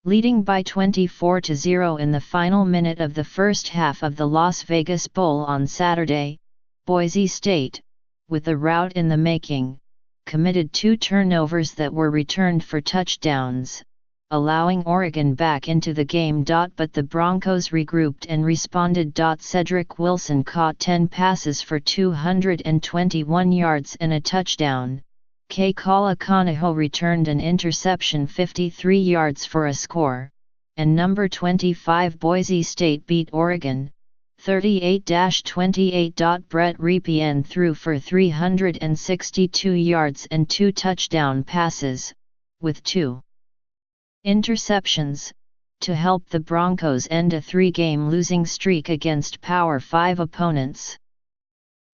Leading by 24-0 in the final minute of the first half of the Las Vegas Bowl on Saturday, Boise State, with a rout in the making, committed 2 turnovers that were returned for touchdowns, allowing Oregon back into the game. But the Broncos regrouped and responded. Cedric Wilson caught 10 passes for 221 yards and a touchdown. Kala Conaho returned an interception 53 yards for a score, and number 25 Boise State beat Oregon, 38-28. Brett Ripien threw for 362 yards and 2 touchdown passes, with 2 interceptions, to help the Broncos end a 3-game losing streak against Power 5 opponents.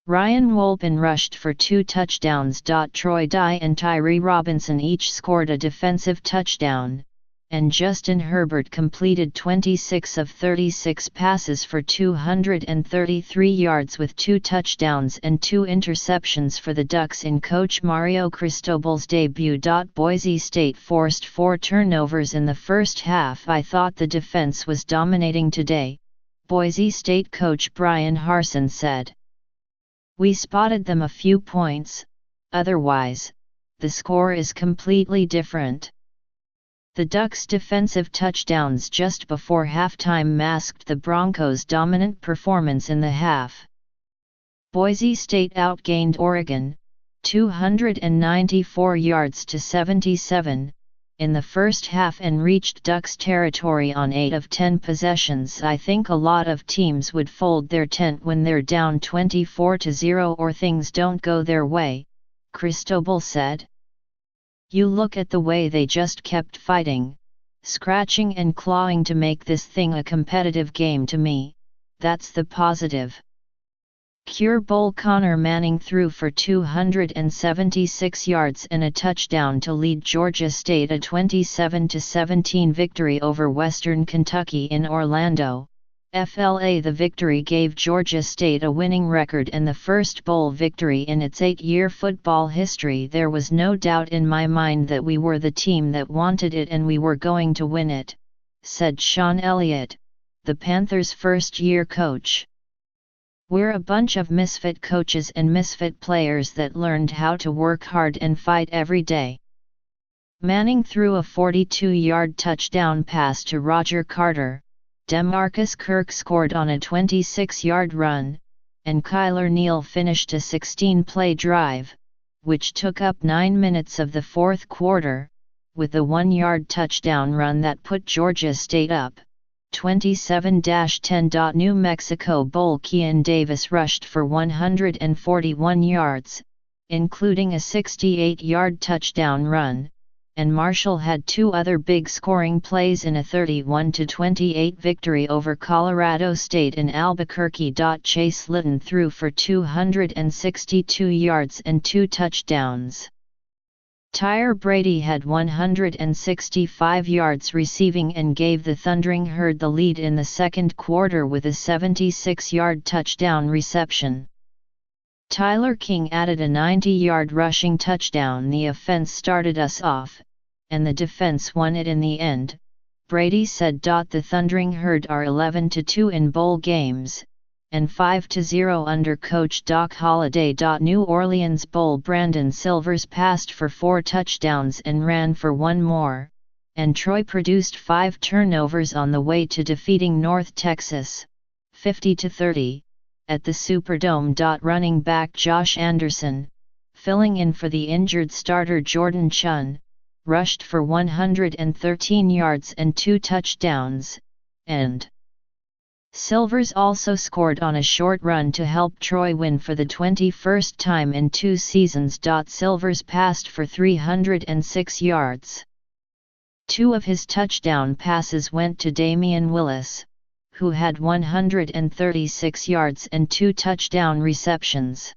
Ryan Wolpin rushed for 2 touchdowns. Troy Dye and Tyree Robinson each scored a defensive touchdown, and Justin Herbert completed 26 of 36 passes for 233 yards with 2 touchdowns and 2 interceptions for the Ducks in Coach Mario Cristobal's debut. Boise State forced 4 turnovers in the first half. I thought the defense was dominating today, Boise State coach Brian Harsin said. We spotted them a few points, otherwise, the score is completely different. The Ducks' defensive touchdowns just before halftime masked the Broncos' dominant performance in the half. Boise State outgained Oregon, 294 yards to 77, in the first half and reached Ducks territory on 8 of 10 possessions. I think a lot of teams would fold their tent when they're down 24-0 or things don't go their way, Cristobal said. You look at the way they just kept fighting, scratching and clawing to make this thing a competitive game. To me, that's the positive. Cure Bowl Connor Manning threw for 276 yards and a touchdown to lead Georgia State a 27-17 victory over Western Kentucky in Orlando. FLA. The victory gave Georgia State a winning record and the first bowl victory in its 8-year football history. There was no doubt in my mind that we were the team that wanted it and we were going to win it, said Sean Elliott, the Panthers' first-year coach. We're a bunch of misfit coaches and misfit players that learned how to work hard and fight every day. Manning threw a 42-yard touchdown pass to Roger Carter, DeMarcus Kirk scored on a 26-yard run, and Kyler Neal finished a 16-play drive, which took up 9 minutes of the fourth quarter, with a 1-yard touchdown run that put Georgia State up, 27-10. New Mexico Bowl. Kean Davis rushed for 141 yards, including a 68-yard touchdown run, and Marshall had 2 other big scoring plays in a 31-28 victory over Colorado State in Albuquerque. Chase Litton threw for 262 yards and 2 touchdowns. Tyre Brady had 165 yards receiving and gave the Thundering Herd the lead in the second quarter with a 76-yard touchdown reception. Tyler King added a 90-yard rushing touchdown. The offense started us off, and the defense won it in the end, Brady said. The Thundering Herd are 11-2 in bowl games, and 5-0 under coach Doc Holliday. New Orleans Bowl. Brandon Silvers passed for 4 touchdowns and ran for 1 more, and Troy produced 5 turnovers on the way to defeating North Texas, 50-30, at the Superdome. Running back Josh Anderson, filling in for the injured starter Jordan Chun, rushed for 113 yards and 2 touchdowns, and Silvers also scored on a short run to help Troy win for the 21st time in 2 seasons. Silvers passed for 306 yards. 2 of his touchdown passes went to Damian Willis, who had 136 yards and 2 touchdown receptions.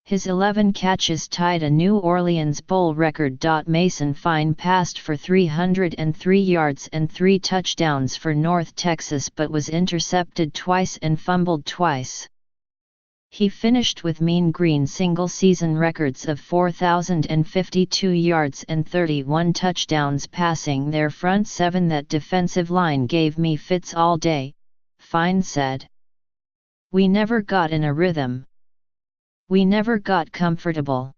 His 11 catches tied a New Orleans Bowl record. Mason Fine passed for 303 yards and 3 touchdowns for North Texas but was intercepted twice and fumbled twice. He finished with mean green single-season records of 4,052 yards and 31 touchdowns passing their front seven. That defensive line gave me fits all day, Fine said. We never got in a rhythm. We never got comfortable.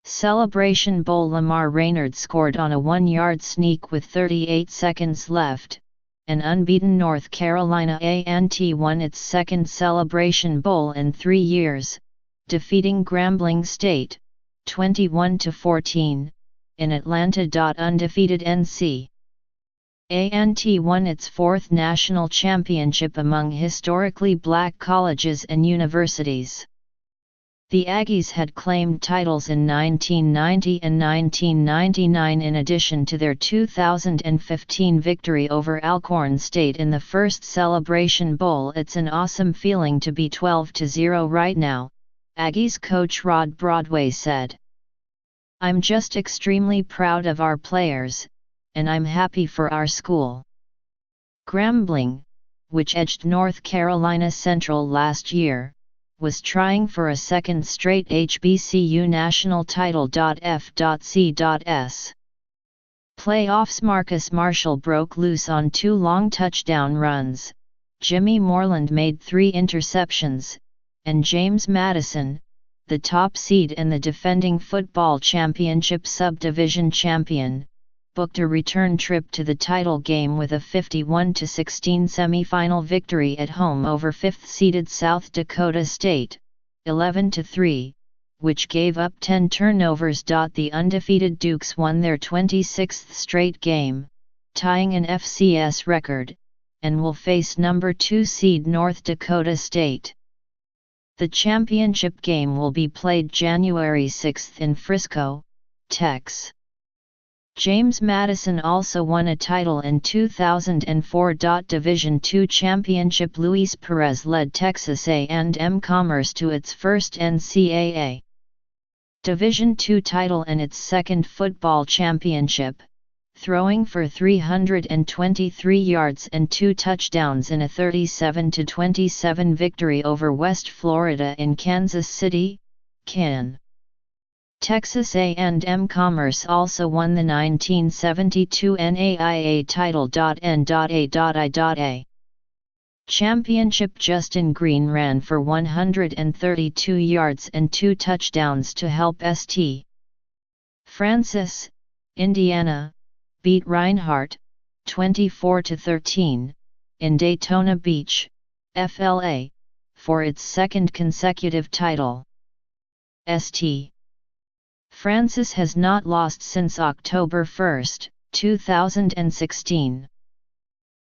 Celebration Bowl. Lamar Reynard scored on a 1-yard sneak with 38 seconds left, and unbeaten North Carolina A&T won its second Celebration Bowl in 3 years, defeating Grambling State, 21-14, in Atlanta. Undefeated NC. A&T won its 4th national championship among historically black colleges and universities. The Aggies had claimed titles in 1990 and 1999 in addition to their 2015 victory over Alcorn State in the first Celebration Bowl. It's an awesome feeling to be 12-0 right now, Aggies coach Rod Broadway said. I'm just extremely proud of our players, and I'm happy for our school. Grambling, which edged North Carolina Central last year, was trying for a second straight HBCU national title. F.C.S. Playoffs. Marcus Marshall broke loose on 2 long touchdown runs, Jimmy Moreland made 3 interceptions, and James Madison, the top seed and the defending football championship subdivision champion, booked a return trip to the title game with a 51-16 semifinal victory at home over 5th-seeded South Dakota State, 11-3, which gave up 10 turnovers. The undefeated Dukes won their 26th straight game, tying an FCS record, and will face number 2 seed North Dakota State. The championship game will be played January 6 in Frisco, Texas. James Madison also won a title in 2004. Division II championship. Luis Perez led Texas A&M Commerce to its first NCAA Division II title and its second football championship, throwing for 323 yards and 2 touchdowns in a 37-27 victory over West Florida in Kansas City, Can. Texas A&M Commerce also won the 1972 NAIA title. N.A.I.A. Championship. Justin Green ran for 132 yards and 2 touchdowns to help St. Francis, Indiana, beat Reinhardt, 24-13, in Daytona Beach, FLA, for its second consecutive title. St. Francis has not lost since October 1, 2016.